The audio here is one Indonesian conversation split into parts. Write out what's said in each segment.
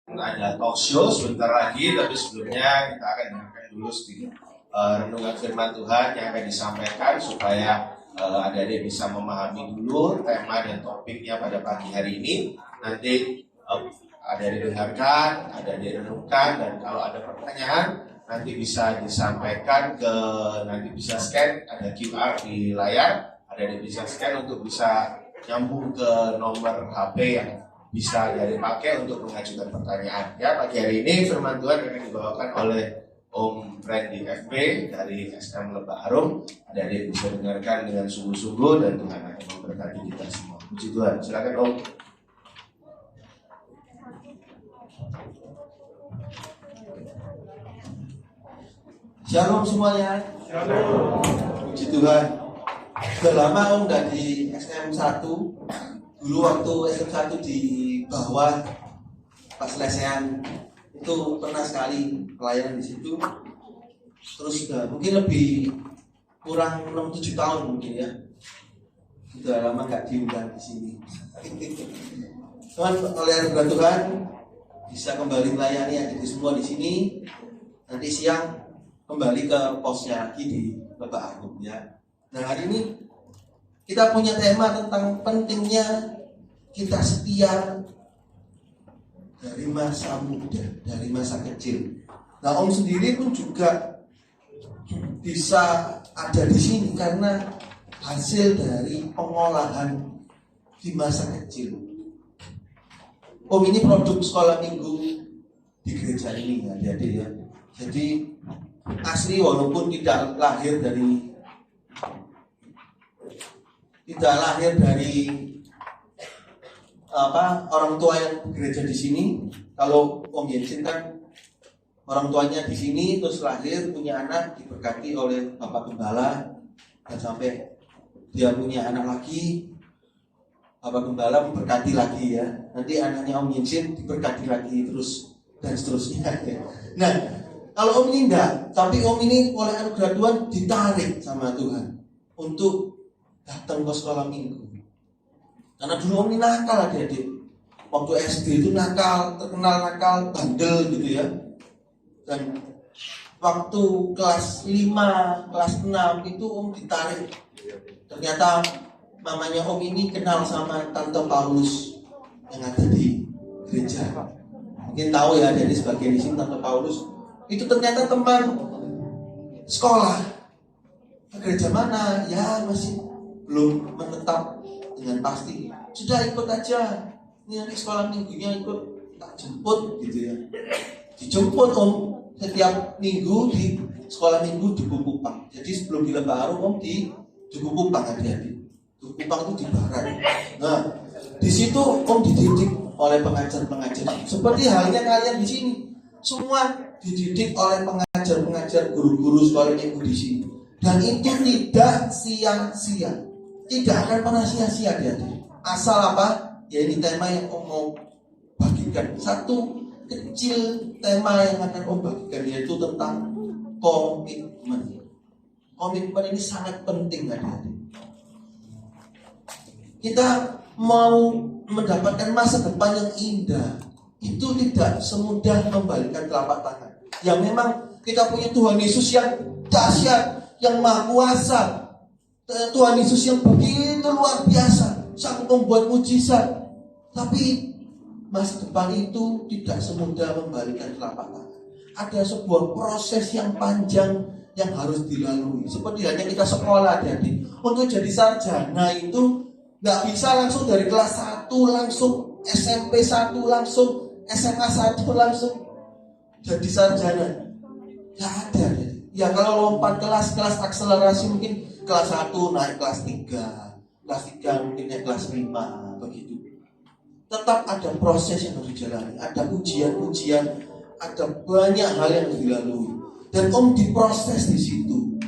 Ada talk show sebentar lagi, tapi sebelumnya kita akan dengarkan dulu sedikit renungan firman Tuhan yang akan disampaikan supaya adik-adik bisa memahami dulu tema dan topiknya pada pagi hari ini. Nanti adik-adik dengarkan, adik-adik renungkan, dan kalau ada pertanyaan nanti bisa disampaikan nanti bisa scan, ada QR di layar, adik-adik bisa scan untuk bisa nyambung ke nomor HP yang bisa dipakai untuk mengajukan pertanyaan. Ya, pagi hari ini firman Tuhan akan dibawakan oleh Om Randy FP dari SM Lebak Harum. Adik-adik bisa dengarkan dengan sungguh-sungguh dan Tuhan akan memberkati kita semua. Puji Tuhan. Silakan Om. Shalom semuanya. Shalom. Puji Tuhan. Sudah lama Om dari SM1. Dulu waktu SM1 di bawah pas lesehan itu pernah sekali pelayanan di situ. Terus sudah mungkin lebih kurang 6-7 tahun mungkin ya. Sudah lama nggak diundang di sini. Cuman oleh anugerah Tuhan bisa kembali melayani adik semua di sini. Nanti siang kembali ke posnya lagi di Lebak Harum ya. Nah, hari ini kita punya tema tentang pentingnya kita setia dari masa muda, dari masa kecil. Nah, Om sendiri pun juga bisa ada di sini karena hasil dari pengolahan di masa kecil. Om ini produk sekolah minggu di gereja ini ya, adik-adik ya. Jadi asli walaupun tidak lahir dari orang tua yang gereja di sini. Kalau Om Yensin kan orang tuanya di sini, terus lahir punya anak diberkati oleh Bapak Gembala, dan sampai dia punya anak lagi, Bapak Gembala memberkati lagi ya. Nanti anaknya Om Yensin diberkati lagi terus dan seterusnya. Nah, kalau Om ini enggak, tapi Om ini oleh anugerah Tuhan ditarik sama Tuhan untuk datang ke sekolah minggu. Karena dulu Om ini nakal adik-adik. Waktu SD itu nakal, terkenal nakal, bandel gitu ya. Dan waktu kelas 5, kelas 6 itu Om ditarik. Ternyata mamanya Om ini kenal sama Tante Paulus yang ada di gereja. Mungkin tahu ya, dari sebagian di sini Tante Paulus. Itu ternyata teman sekolah. Gereja mana? Ya masih belum menetap dengan pasti. Sudah ikut aja. Ini nanti sekolah minggunya ikut, tak jemput gitu ya. Dijemput Om setiap minggu di sekolah minggu di Kupang. Jadi sebelum di Lebak Harum Om di Kupang adik-adik. Kupang itu di barat. Nah, di situ Om dididik oleh pengajar-pengajar. Seperti halnya kalian di sini. Semua dididik oleh pengajar-pengajar, guru-guru sekolah minggu di sini. Dan itu tidak sia-sia. Tidak akan pernah sia-sia dia. Asal apa? Ya ini tema yang Om mau bagikan. Satu kecil tema yang akan Om bagikan, yaitu tentang komitmen. Komitmen ini sangat penting adik-adik. Kita mau mendapatkan masa depan yang indah, itu tidak semudah membalikan telapak tangan. Yang memang kita punya Tuhan Yesus yang dahsyat, yang maha kuasa. Tuhan Yesus yang begitu luar biasa, sanggup membuat mujizat. Tapi masa depan itu tidak semudah membalikan telapak tangan. Ada sebuah proses yang panjang yang harus dilalui. Seperti halnya kita sekolah adik-adik. Untuk jadi sarjana itu gak bisa langsung dari kelas 1 langsung SMP 1 langsung SMA 1 langsung jadi sarjana. Gak ada. Ya kalau lompat kelas akselerasi mungkin kelas 1 naik kelas 3, kelas 3 mungkin naik kelas 5, begitu. Tetap ada proses yang harus dijalani, ada ujian-ujian, ada banyak hal yang harus dilalui. Dan Om diproses di situ.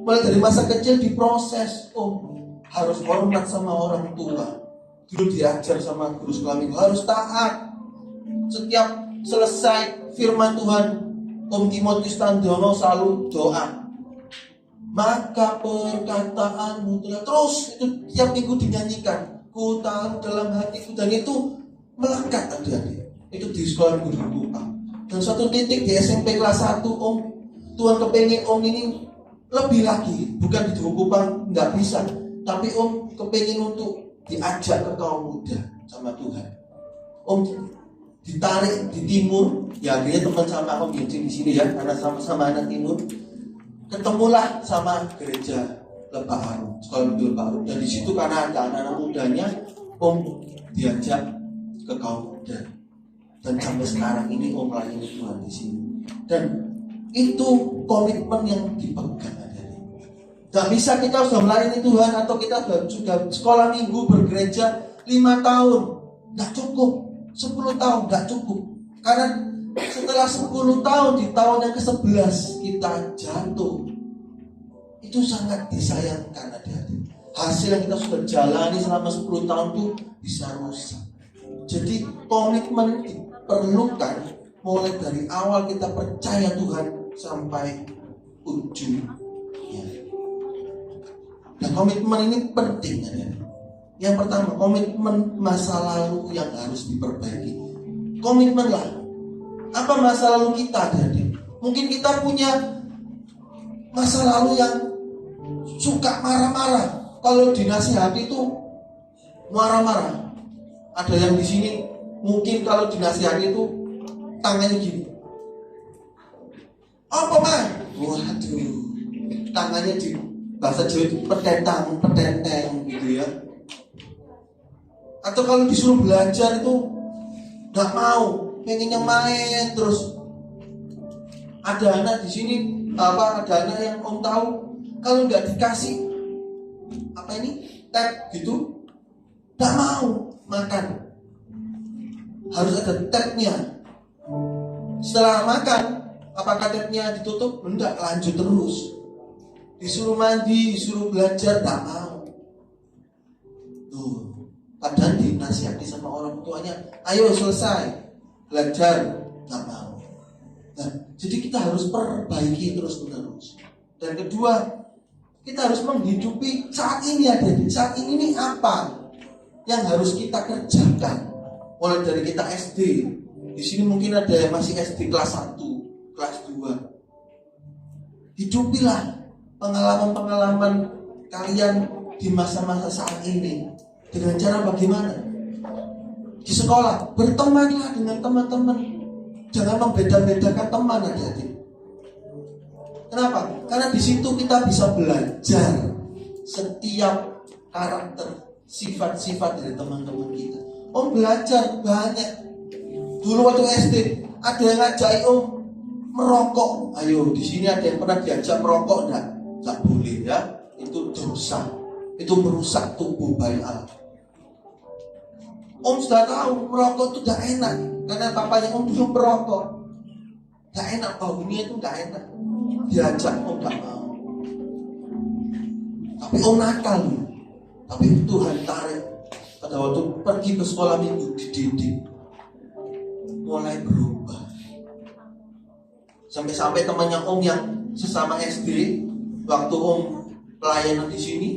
Mulai dari masa kecil diproses. Om harus hormat sama orang tua. Dulu diajar sama guru sekolah minggu harus taat. Setiap selesai firman Tuhan, Om Timotius Tandono selalu doa. Maka perkataanmu telah, terus itu tiap minggu dinyanyikan. Ku tahu dalam hatiku, dan itu melekat adik-adik. itu di sekolah minggu di Kupang. Dan suatu titik di SMP kelas 1 Om, Tuhan kepengen Om ini lebih lagi, bukan di Kupang nggak bisa, tapi Om kepengen untuk diajak ke kaum muda sama Tuhan. Om ditarik di timur, ya akhirnya teman sama Om Yencing di sini ya, karena sama-sama anak timur. Ketemulah sama gereja Lebak Harum, sekolah minggu Lebak Harum. Dan di situ karena ada anak-anak mudanya, Om diajak ke kaum muda. Dan sampai sekarang ini Om melayani Tuhan di sini. Dan itu komitmen yang dipegang. Gak bisa kita sudah melayani Tuhan atau kita sudah sekolah minggu bergereja 5 tahun, gak cukup. 10 tahun gak cukup. Karena setelah 10 tahun, di tahun yang ke-11 kita jatuh. Itu sangat disayangkan adik-adik. Hasil yang kita sudah jalani selama 10 tahun itu bisa rusak. Jadi komitmen diperlukan mulai dari awal kita percaya Tuhan sampai ujung. Nah, komitmen ini penting ya. Yang pertama, komitmen masa lalu yang harus diperbaiki. Komitmenlah. Apa masa lalu kita, adik? Mungkin kita punya masa lalu yang suka marah-marah. Kalau dinasihati itu marah-marah. Ada yang di sini mungkin kalau dinasihati itu tangannya gini. Apa mah? Waduh, tangannya di bahasa Jawa petenteng gitu ya. Atau kalau disuruh belajar itu nggak mau, pengennya main terus. Ada anak di sini, ada anak yang Om tahu kalau nggak dikasih tab gitu, nggak mau makan. Harus ada tabnya. Setelah makan, apakah tabnya ditutup? Enggak, lanjut terus. Disuruh mandi, disuruh belajar, tak mau. Tuh, padahal dinasihati sama orang tuanya, ayo selesai belajar, tak mau. Nah, jadi kita harus perbaiki terus menerus. Dan kedua, kita harus menghidupi saat ini ada. Saat ini apa yang harus kita kerjakan? Mulai dari kita SD. Di sini mungkin ada yang masih SD kelas 1, kelas 2. Hidupilah pengalaman-pengalaman kalian di masa-masa saat ini. Dengan cara bagaimana? Di sekolah, bertemanlah dengan teman-teman. Jangan membeda-bedakan teman, adik-adik. Kenapa? Karena di situ kita bisa belajar setiap karakter, sifat-sifat dari teman-teman kita. Om belajar banyak. Dulu waktu SD ada yang ngajak Om merokok. Ayo, di sini ada yang pernah diajak merokok enggak? Enggak boleh ya. Itu dosa. Itu merusak tubuh banyak. Om sudah tahu merokok itu enggak enak karena papanya Om dulu merokok. Enggak enak, baunya itu enggak enak. Diajak Om enggak mau. Tapi Om nakal. Tapi Tuhan tarik. Pada waktu pergi ke sekolah minggu dididik, mulai berubah. Sampai-sampai temannya Om yang sesama SD, waktu Om pelayanan di sini,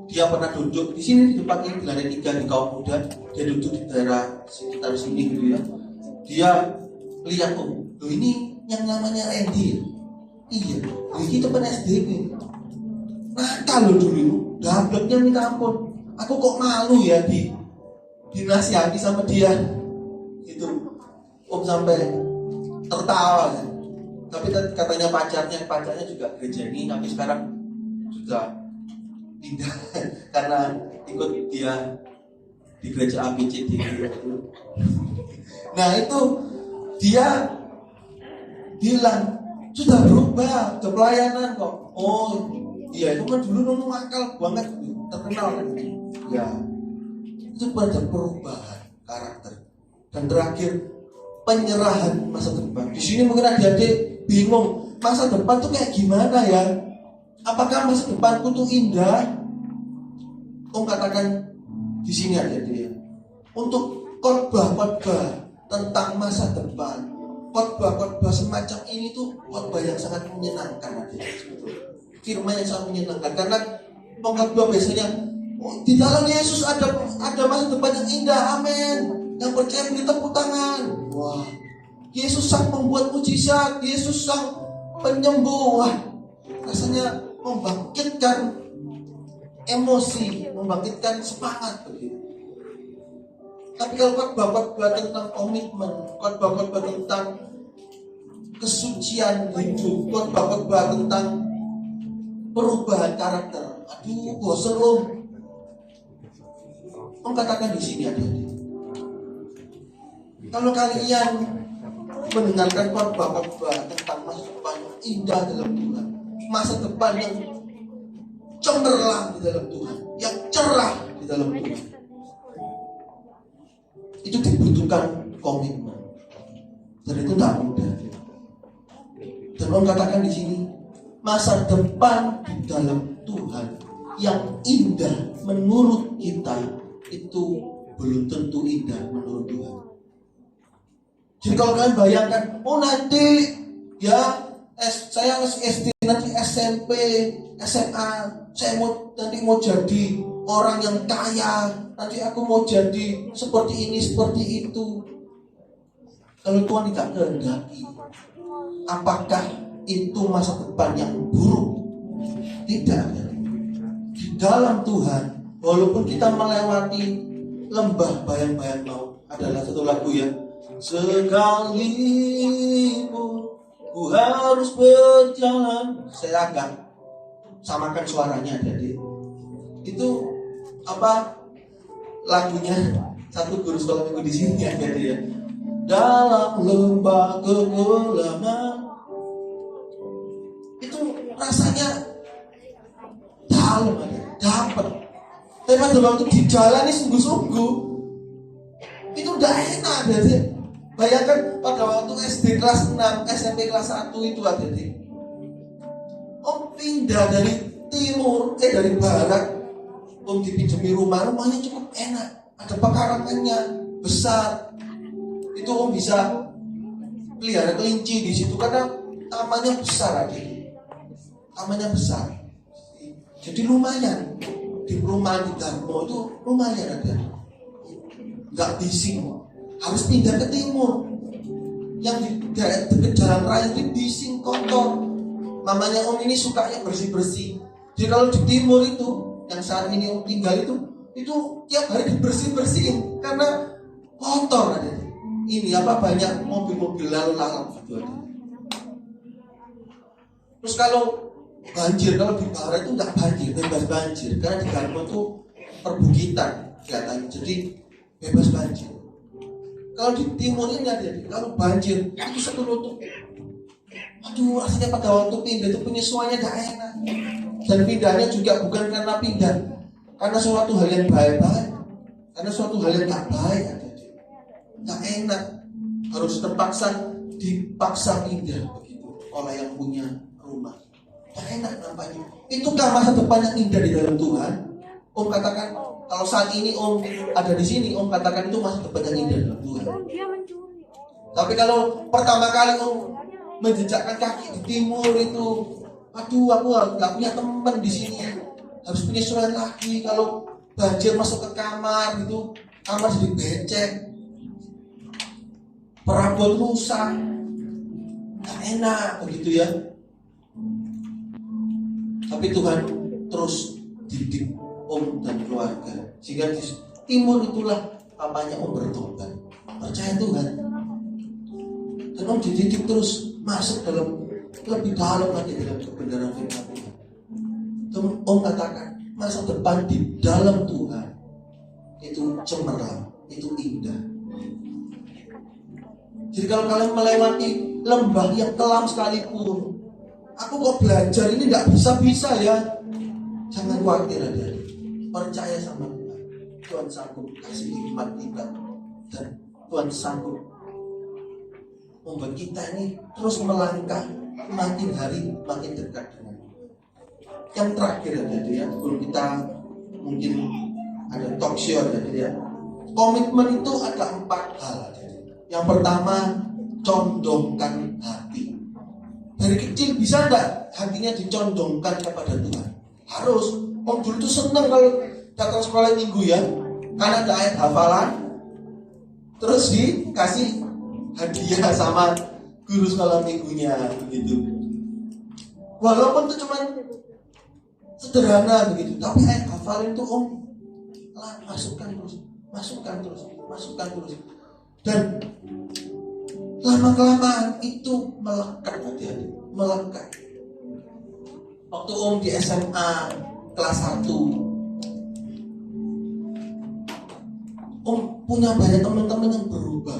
dia pernah duduk di sini di depan ini di lantai 3 di kaum muda. Dia duduk di daerah sekitar sini gitu ya. Dia lihat Om, loh ini yang namanya Randy ya? Iya, ini teman SD ini. Nakal loh dulu, gableknya minta ampun. Aku kok malu ya dinasihati sama dia. Itu Om sampai tertawa kan. Tapi katanya pacarnya juga gereja ini, tapi sekarang sudah pindah karena ikut dia di gereja ABCD. Nah itu dia bilang sudah berubah ke pelayanan kok. Oh iya, itu kan dulu nunggu akal banget, terkenal kan. Ya, itu pada perubahan karakter. Dan terakhir, penyerahan masa depan. Di sini mungkin adik-adik bingung, masa depan tuh kayak gimana ya? Apakah masa depanku tuh indah? Om katakan di sini adik-adik ya. Untuk khotbah-khotbah tentang masa depan, khotbah-khotbah semacam ini tuh khotbah yang sangat menyenangkan adik-adik. Firman yang sangat menyenangkan karena pengkhotbah biasanya di dalam Yesus ada masa depan yang indah, amin. Yang percaya beri tepuk tangan. Wah, Yesus sang membuat mujizat, Yesus sang penyembuh. Wah, rasanya membangkitkan emosi, membangkitkan semangat begitu. Tapi kalau khotbah-khotbah tentang komitmen, khotbah-khotbah tentang kesucian hidup, khotbah-khotbah tentang perubahan karakter, aduh, bosan loh. Om katakan di sini adik-adik, kalau kalian mendengarkan khotbah-khotbah tentang masa depan yang indah dalam Tuhan, masa depan yang cemerlang di dalam Tuhan, yang cerah di dalam Tuhan, itu dibutuhkan komitmen. Dan itu tak mudah. Dan Om katakan di sini, masa depan di dalam Tuhan yang indah menurut kita itu belum tentu indah menurut Tuhan. Jadi kalau kalian bayangkan, oh nanti ya saya SD, nanti SMP, SMA, saya nanti mau jadi orang yang kaya, nanti aku mau jadi seperti ini, seperti itu. Kalau Tuhan tidak kehendaki, apakah itu masa depan yang buruk? Tidak. Di dalam Tuhan, walaupun kita melewati lembah bayang-bayang maut, adalah satu lagu ya, sekalipun ku harus berjalan, saya agak samakan suaranya jadi itu apa lagunya satu guru sekolah minggu di sini ya, jadi ya, dalam lembah kegelapan, itu rasanya dalam, dapat. Tapi pada waktu di jalan ini sungguh-sungguh itu udah enak jadi. Bayangkan pada waktu SD kelas 6, SMP kelas 1 itu ada di Om pindah dari timur, dari barat. Om dipinjami rumahnya cukup enak, ada pekarangannya besar. Itu Om bisa pelihara kelinci di situ karena tamannya besar adik. Tamannya besar. Jadi lumayan. Di rumah di Darmo itu lumayan ada. Enggak bising. Harus pindah ke timur. Yang di dekat jalan raya itu bising, kotor. Mamanya Om ini sukanya bersih-bersih. Jadi kalau di timur itu, yang saat ini Om tinggal itu tiap hari dibersih-bersihin karena kotor ada. Ini banyak mobil-mobil lalu lalang gitu ada. Terus kalau banjir, kalau di barat itu nggak banjir, bebas banjir karena di Darmo itu perbukitan kelihatannya, jadi bebas banjir. Kalau di timur ini ada, kalau banjir itu satu lutut. Aduh, rasanya pada waktu pindah itu penyesuaiannya gak enak. Dan pindahnya juga bukan karena pindah, karena suatu hal yang baik-baik, karena suatu hal yang gak baik ada, gak enak. Harus dipaksa pindah begitu oleh yang punya rumah. Gak enak nampaknya. Itukah masa depan yang indah di dalam Tuhan? Om katakan, kalau saat ini Om ada di sini, Om katakan itu masa depan yang indah dalam Tuhan. Tapi kalau pertama kali Om menjejakkan kaki di timur itu, aduh aku nggak punya teman di sini, harus penyesuaian lagi. Kalau banjir masuk ke kamar itu, kamar jadi becek, perabot rusak, nggak enak begitu ya. Tapi Tuhan terus didik Om dan keluarga, sehingga di timur itulah papanya Om bertobat, percaya Tuhan. Dan Om dididik terus masuk dalam lebih dalam lagi dalam kebenaran firman Tuhan. Dan Om katakan masa depan di dalam Tuhan itu cemerlang, itu indah. Jadi kalau kalian melewati lembah yang kelam sekalipun, aku kok belajar ini nggak bisa ya, jangan khawatir aja. Percaya sama Tuhan. Tuhan sanggup kasih hikmat kita, dan Tuhan sanggup membuat kita ini terus melangkah makin hari makin dekat dengan Tuhan. Yang terakhir jadi ya, sebelum kita mungkin ada talk show jadi ya, komitmen itu ada 4 hal. Yang pertama, condongkan hati. Dari kecil bisa enggak hatinya dicondongkan kepada Tuhan? Harus. Om dulu tuh senang kalau datang sekolah minggu ya, karena ada ayat hafalan. terus dikasih hadiah sama guru sekolah minggunya begitu. Walaupun itu cuma sederhana begitu, tapi hafalin tuh om, masukkan terus, dan lama-kelamaan itu melekat hati-hati, melekat. Waktu om di SMA kelas 1, om punya banyak teman-teman yang berubah.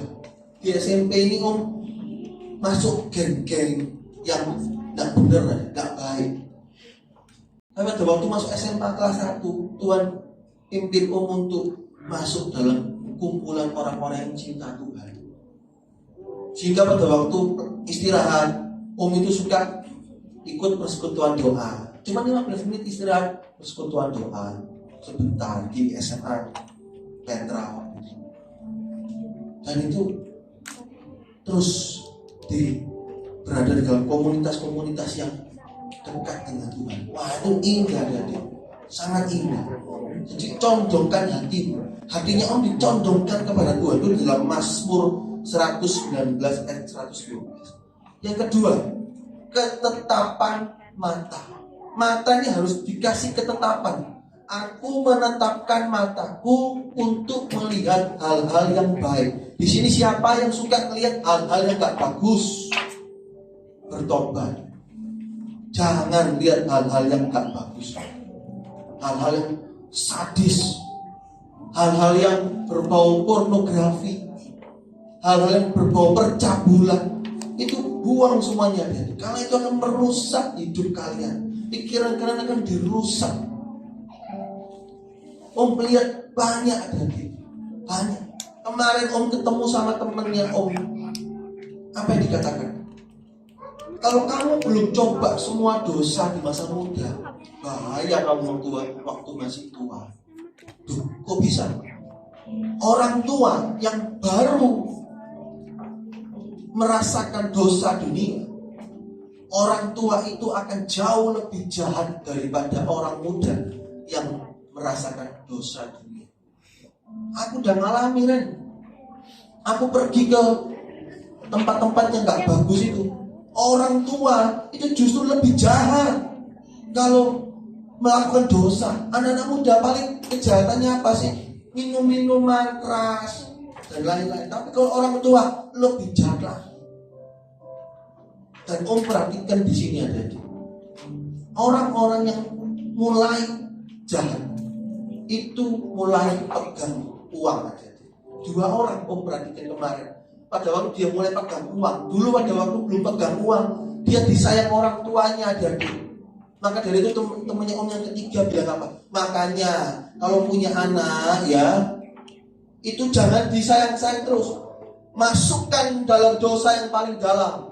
Di SMP ini om masuk geng-geng yang gak bener, gak baik. Tapi pada waktu masuk SMA kelas 1, Tuhan pimpin om untuk masuk dalam kumpulan orang-orang yang cinta Tuhan. Sehingga pada waktu istirahat, om itu suka ikut persekutuan doa. Cuma 15 menit istirahat persekutuan doa sebentar di SMA Petra. Dan itu terus berada di dalam komunitas-komunitas yang dekat dengan Tuhan. Wah, itu indah ya, sangat indah. Jadi condongkan hatinya om dicondongkan kepada Tuhan. Itu dalam Mazmur 119 ayat 112. Yang kedua, ketetapan mata. Mata ini harus dikasih ketetapan. Aku menetapkan mataku untuk melihat hal-hal yang baik. Di sini siapa yang suka melihat hal-hal yang gak bagus? Bertobat. Jangan lihat hal-hal yang gak bagus, hal-hal yang sadis, hal-hal yang berbau pornografi, hal-hal yang berbau percabulan. Itu buang semuanya. Karena itu akan merusak hidup kalian. Pikiran kalian akan dirusak. Om lihat banyak banyak. Kemarin om ketemu sama temennya om. Apa yang dikatakan? Kalau kamu belum coba semua dosa di masa muda, bahaya kamu waktu masih tua. Duh, kok bisa? Orang tua yang baru merasakan dosa dunia, orang tua itu akan jauh lebih jahat daripada orang muda yang merasakan dosa dunia. Aku udah ngalamin kan. Aku pergi ke tempat-tempat yang gak bagus itu. Orang tua itu justru lebih jahat kalau melakukan dosa. Anak-anak muda paling kejahatannya apa sih? Minum-minuman keras dan lain-lain. Tapi kalau orang tua lebih jahat lagi. Dan om perhatikan di sini ada orang-orang yang mulai jahat itu mulai pegang uang aja. 2 orang om perhatikan kemarin. Pada waktu dia mulai pegang uang, dulu pada waktu belum pegang uang, dia disayang orang tuanya jadi. Maka dari itu temannya om yang ketiga bilang apa? Makanya kalau punya anak ya, itu jangan disayang-sayang terus. Masukkan dalam dosa yang paling dalam.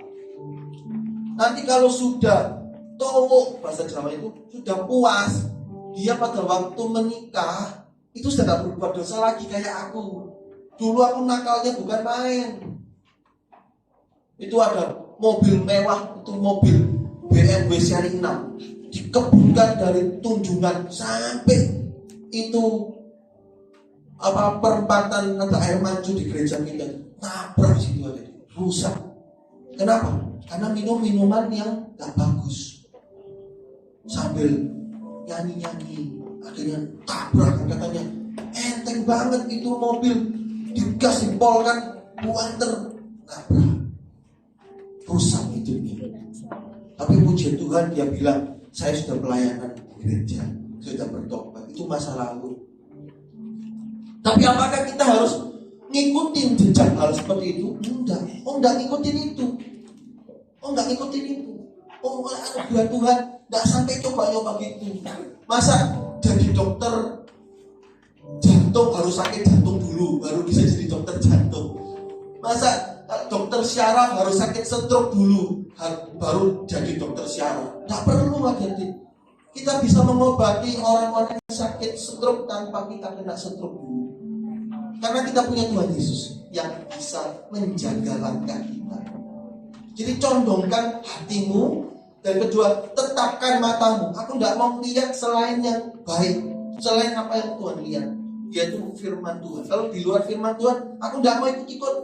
Nanti kalau sudah towok, bahasa Jawa itu sudah puas, dia pada waktu menikah itu sudah gak berbuat dosa lagi kayak aku. Dulu aku nakalnya bukan main. Itu ada mobil mewah, itu mobil BMW seri 6, dikebutkan dari Tunjungan sampai itu perempatan ada air mancur di gereja kita, nabrak situ aja, rusak. Kenapa? Karena minuman yang gak bagus. Sambil nyanyi-nyanyi, akhirnya tabrak. Katanya enteng banget itu mobil, digas dipolkan, buanter, nabrak, rusak hidupnya. Tapi puji Tuhan dia bilang, saya sudah pelayanan di gereja, sudah bertobat. Itu masa lalu. Tapi apakah kita harus ngikutin jejak hal seperti itu? Enggak. Enggak ngikutin itu. Enggak ngikutin itu. Anugerah Tuhan enggak sampai coba-coba gitu. Masa jadi dokter jantung harus sakit jantung dulu baru bisa jadi dokter jantung? Masa dokter syaraf harus sakit stroke dulu baru jadi dokter syaraf? Enggak perlu hati-hati. Kita bisa mengobati orang-orang yang sakit stroke tanpa kita kena stroke dulu. Karena kita punya Tuhan Yesus yang bisa menjaga langkah kita. Jadi condongkan hatimu. Dan kedua, tetapkan matamu. Aku tidak mau lihat selain yang baik, selain apa yang Tuhan lihat. Dia itu firman Tuhan. Kalau di luar firman Tuhan, aku nggak mau ikut-ikut.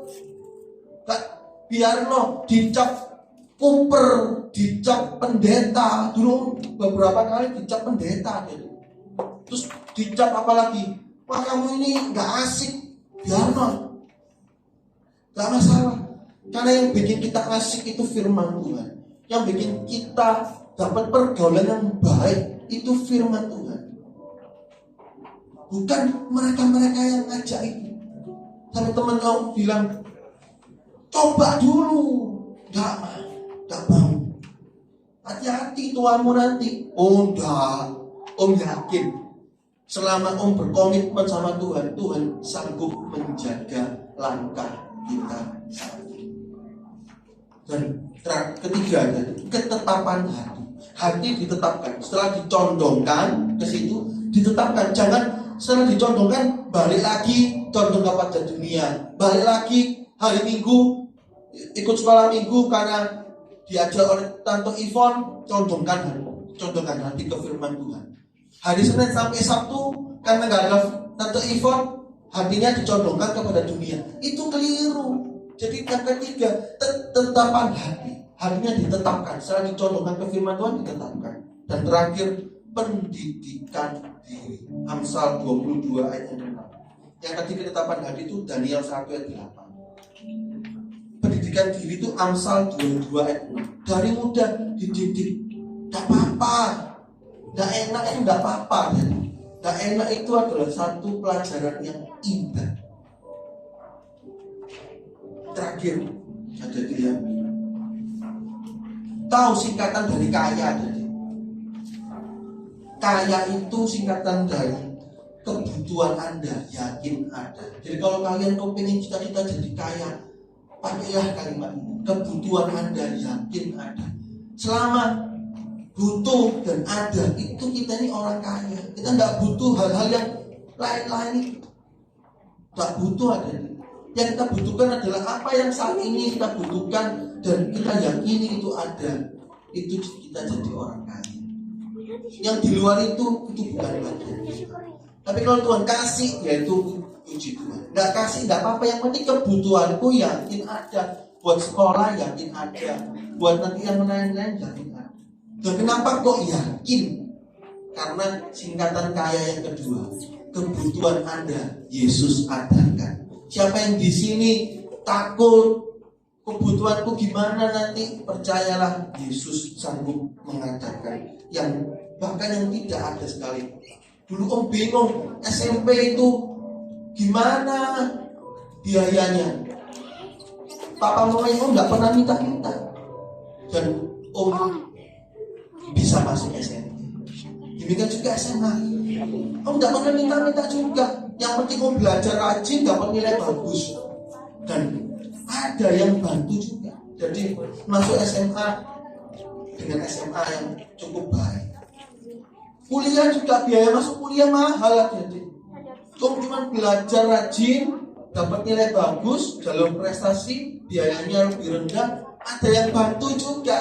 Gak, biarin loh dicap kuper, dicap pendeta. Dulu beberapa kali dicap pendeta gitu. Terus dicap apa lagi? Wah, kamu ini nggak asik. Biarin loh, nggak masalah. Karena yang bikin kita asik itu firman Tuhan. Yang bikin kita dapat pergaulan yang baik itu firman Tuhan. Bukan mereka-mereka yang ngajak itu. Sampai teman kau bilang, coba dulu. Gak mau. Hati-hati tuamu nanti. Oh enggak. Om yakin. Selama om berkomitmen sama Tuhan, Tuhan sanggup menjaga langkah kita saat ini. Dan ketiga, ketetapan hati. Hati ditetapkan. Setelah dicondongkan ke situ, ditetapkan. Jangan setelah dicondongkan balik lagi condong kepada dunia. Balik lagi hari Minggu ikut sekolah Minggu karena diajar oleh Tante Ivon, condongkan hati ke firman Tuhan. Hari Senin sampai Sabtu karena nggak ada Tante Ivon, hatinya dicondongkan kepada dunia. Itu keliru. Jadi yang ketiga, tetapan hati. Hatinya ditetapkan. Setelah dicondongkan ke firman Tuhan, ditetapkan. Dan terakhir, pendidikan diri. Amsal 22 ayat 6. Yang tadi ketetapan hati itu Daniel 1 ayat 8. Pendidikan diri itu Amsal 22 ayat 6. Dari muda dididik. Gak apa-apa. Gak enak itu gak apa-apa. Gak enak itu adalah satu pelajaran yang indah. Terakhir, ada dia tahu singkatan dari kaya. Kaya itu singkatan dari kebutuhan Anda, yakin ada. Jadi kalau kalian pengen cita-cita jadi kaya, pakailah kalimat ini. Kebutuhan Anda, yakin ada. Selama butuh dan ada, itu kita ini orang kaya. Kita nggak butuh hal-hal yang lain-lain. Nggak butuh ada. Yang kita butuhkan adalah apa yang saat ini kita butuhkan dan kita yakini itu ada. Itu kita jadi orang kaya. Yang di luar itu bukan bagian. Tapi kalau Tuhan kasih, yaitu puji Tuhan. Nggak kasih, nggak apa-apa. Yang penting kebutuhanku yakin ada. Buat sekolah yakin ada. Buat nanti yang lain-lain yakin ada. Dan kenapa kok yakin? Karena singkatan kaya yang kedua, kebutuhan Anda Yesus adakan. Siapa yang di sini takut kebutuhanku gimana nanti, percayalah Yesus sanggup mengadakan. Yang bahkan yang tidak ada sekali. Dulu om bingung SMP itu gimana biayanya. Papa mama om nggak pernah minta-minta. Dan om bisa masuk SMP. Demikian juga SMA. Om nggak pernah minta-minta juga. Yang penting om belajar rajin, dapat nilai bagus. Dan ada yang bantu juga. Jadi masuk SMA dengan SMA yang cukup baik. Kuliah juga biaya masuk kuliah mahal. Jadi om cuma belajar rajin, dapat nilai bagus, dalam prestasi biayanya lebih rendah. Ada yang bantu juga.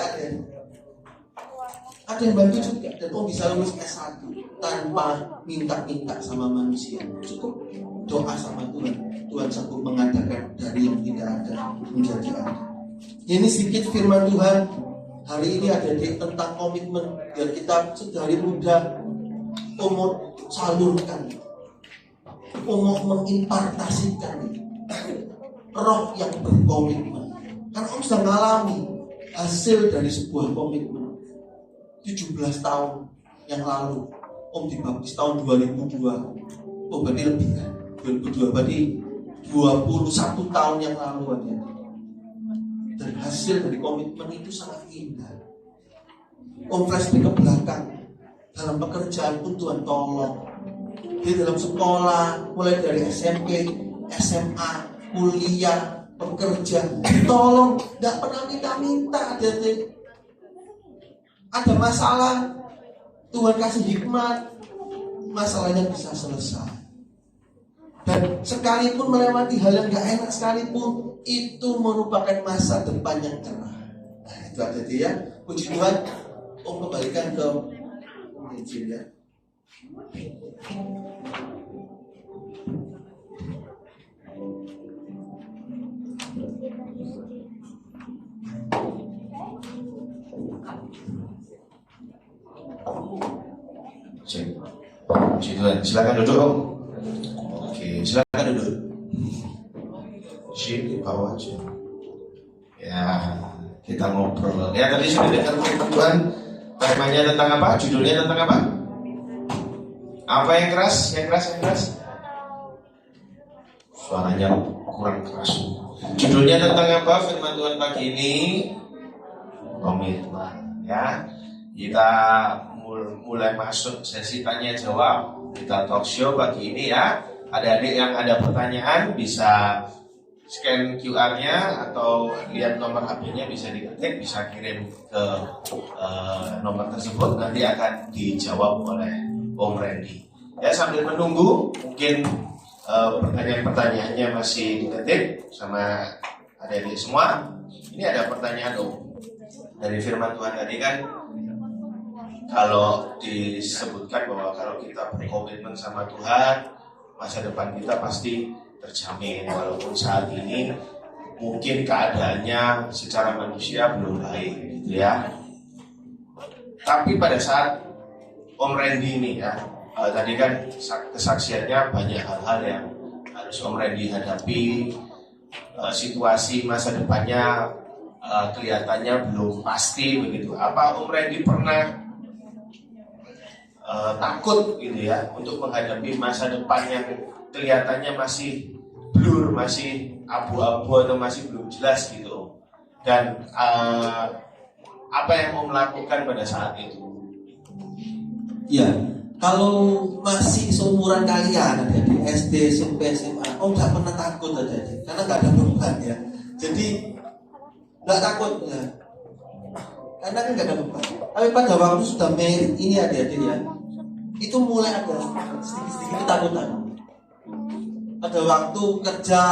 Ada yang bantu juga. Dan om bisa lulus S1 tanpa minta-minta sama manusia. Cukup doa sama Tuhan. Tuhan sanggup mengadakan dari yang tidak ada menjadi ada. Ini sedikit firman Tuhan hari ini ada di tentang komitmen. Biar kita sedari muda umur salurkan, umur mengimpartasikan roh yang berkomitmen. Karena om sudah mengalami hasil dari sebuah komitmen. 17 tahun yang lalu om dibaptis tahun 2002. Oh berarti lebih kan? 2002 berarti 21 tahun yang lalu aja. Dan hasil dari komitmen itu sangat indah. Om flashback ke belakang. Dalam pekerjaan pun Tuhan tolong. Di dalam sekolah, mulai dari SMP, SMA, kuliah, pekerja, tolong. Gak pernah minta-minta. Ada masalah, Tuhan kasih hikmat, masalahnya bisa selesai. Dan sekalipun melewati hal yang gak enak sekalipun, itu merupakan masa depan yang cerah. Nah itu ada dia. Puji Tuhan. Om kembalikan ke Injil ya. Cek. Puji Tuhan. Silakan duduk Om. Oke, silakan duduk. Di bawah aja. Ya, kita ngobrol. Ya tadi sudah dengar firman Tuhan. Temanya tentang apa? Judulnya tentang apa? Apa yang keras? Yang keras? Suaranya kurang keras. Judulnya tentang apa? Firman Tuhan pagi ini komitmen. Ya, kita mulai masuk sesi tanya jawab. Kita talk show pagi ini ya. Adik-adik yang ada pertanyaan bisa scan QR-nya atau lihat nomor HP-nya, bisa diketik, bisa kirim ke nomor tersebut, nanti akan dijawab oleh Om Randy. Ya, sambil menunggu mungkin pertanyaan-pertanyaannya masih diketik sama adik-adik semua. Ini ada pertanyaan Om dari firman Tuhan tadi kan, kalau disebutkan bahwa kalau kita berkomitmen sama Tuhan, masa depan kita pasti terjamin, walaupun saat ini mungkin keadaannya secara manusia belum baik gitu ya. Tapi pada saat Om Randy ini ya, tadi kan kesaksiannya banyak hal-hal yang harus Om Randy hadapi, situasi masa depannya kelihatannya belum pasti begitu. Apa Om Randy pernah takut gitu ya untuk menghadapi masa depan yang kelihatannya masih blur, masih abu-abu atau masih belum jelas gitu? Dan apa yang Om lakukan pada saat itu? Ya, kalau masih seumuran kalian ada di SD, SMP, SMA, Om nggak pernah takut adik-adik, karena nggak ada beban ya. Jadi nggak takut ya, karena kan nggak ada beban. Tapi pada waktu sudah married ini adik-adik ya, itu mulai ada sedikit-sedikit ketakutan. Pada waktu kerja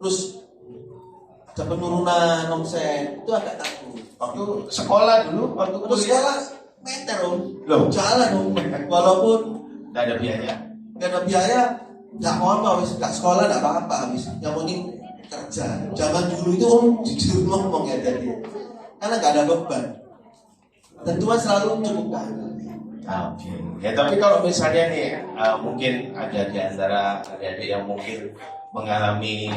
terus ada penurunan omset, itu agak takut. Waktu sekolah dulu, waktu sekolah meter Om, loh, jalan Om, walaupun nggak ada biaya. nggak ada biaya, nggak mau apa, wis nggak sekolah nggak apa-apa, wis yang penting kerja. Zaman dulu itu Om jujur ngomong ya tadi, karena nggak ada beban dan Tuhan selalu cukupkan. Oke. Ya, tapi kalau misalnya nih mungkin ada di antara adik-adik yang mungkin mengalami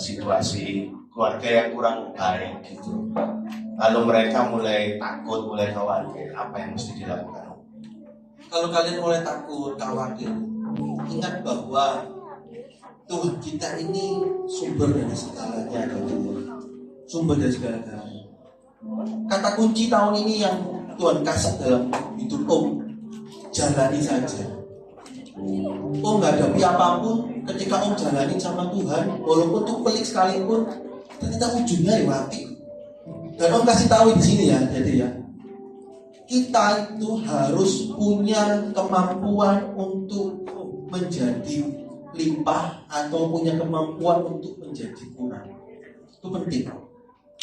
situasi keluarga yang kurang baik gitu, lalu mereka mulai takut, mulai khawatir, apa yang mesti dilakukan? Kalau kalian mulai takut, khawatir, ingat bahwa Tuhan kita ini sumber dari segalanya, sumber dari segala-galanya. Kata kunci tahun ini yang Tuhan kasih dalam hidup Om, jalani saja. Om nggak hadapi apapun, ketika Om jalani sama Tuhan, walaupun itu pelik sekalipun, ternyata ujungnya ya api. Dan Om kasih tahu di sini ya, jadi ya, kita itu harus punya kemampuan untuk menjadi limpah atau punya kemampuan untuk menjadi kurang. Itu penting.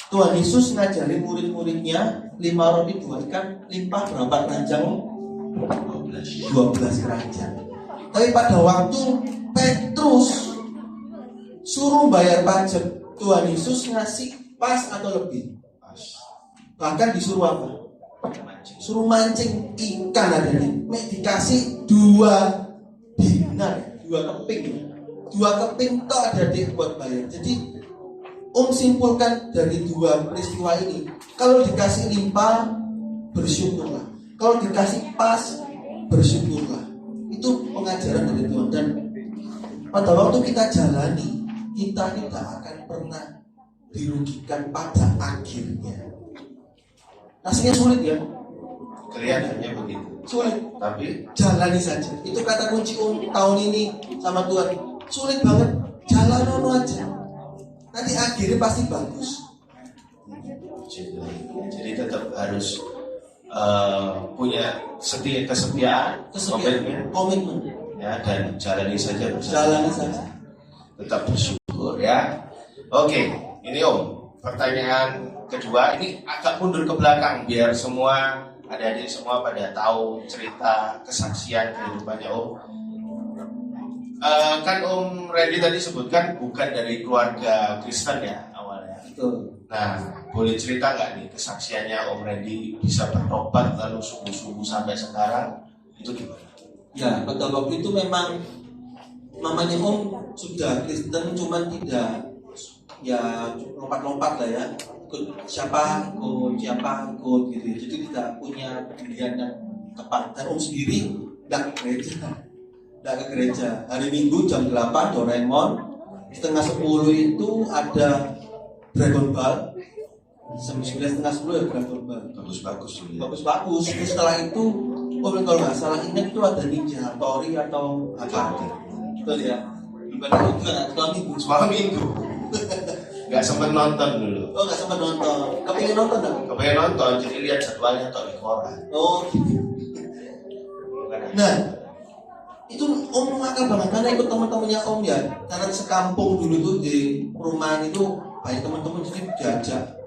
Tuhan Yesus ngajarin murid-muridnya 5 roti 2 ikan limpah berapa keranjang? 12 keranjang. Tapi pada waktu Petrus suruh bayar pajak, Tuhan Yesus ngasih pas atau lebih? Pas. Bahkan disuruh apa? Suruh mancing ikan ada nih. Dikasih 2 dinar, 2 keping. 2 keping toh ada di buat bayar. Jadi Om simpulkan dari 2 peristiwa ini, kalau dikasih limpah, bersyukurlah. Kalau dikasih pas, bersyukurlah. Itu pengajaran dari Tuhan. Dan pada waktu kita jalani, kita tidak akan pernah dirugikan pada akhirnya. Rasanya sulit ya? Kelihatannya begitu. Sulit. Tapi Jalani saja. Itu kata kunci Om tahun ini sama Tuhan. Sulit banget. Jalanin aja. Nanti akhirnya pasti bagus. Jadi tetap harus punya kesetiaan, komitmen, ya, dan jalani saja bersama. Jalani saja. Tetap bersyukur ya. Oke, ini Om, pertanyaan kedua ini agak mundur ke belakang biar semua adik-adik semua pada tahu cerita kesaksian kehidupannya Om. Kan Om Randy tadi sebutkan bukan dari keluarga Kristen ya awalnya. Betul. Nah, boleh cerita nggak nih kesaksiannya Om Randy bisa bertobat lalu sungguh-sungguh sampai sekarang? Itu gimana? Ya, pada waktu itu memang mamanya Om sudah Kristen, cuman tidak ya lompat-lompat lah ya. Ikut siapa ikut gitu. Jadi tidak punya pilihan yang tepat. Dan Om sendiri tidak ke gereja. Hari Minggu jam 8 Doraemon, setengah 10 itu ada Dragon Ball. 9:30 ya Dragon Ball. Bagus-bagus tuh ya. Bagus-bagus. Terus setelah itu, kalau nggak salah ingat itu ada Ninja Hattori atau apa? Betul ya. Bukan itu kan sekolah minggu. Semalam minggu. Nggak sempat nonton dulu. Oh nggak sempat nonton. Kepingin nonton dong? Kepengen nonton, jadi lihat jadwalnya atau di koran. Oh. Nah, itu Om nakal banget karena ikut teman-temannya Om ya. Karena sekampung dulu tuh di perumahan itu banyak teman-teman jadi diajak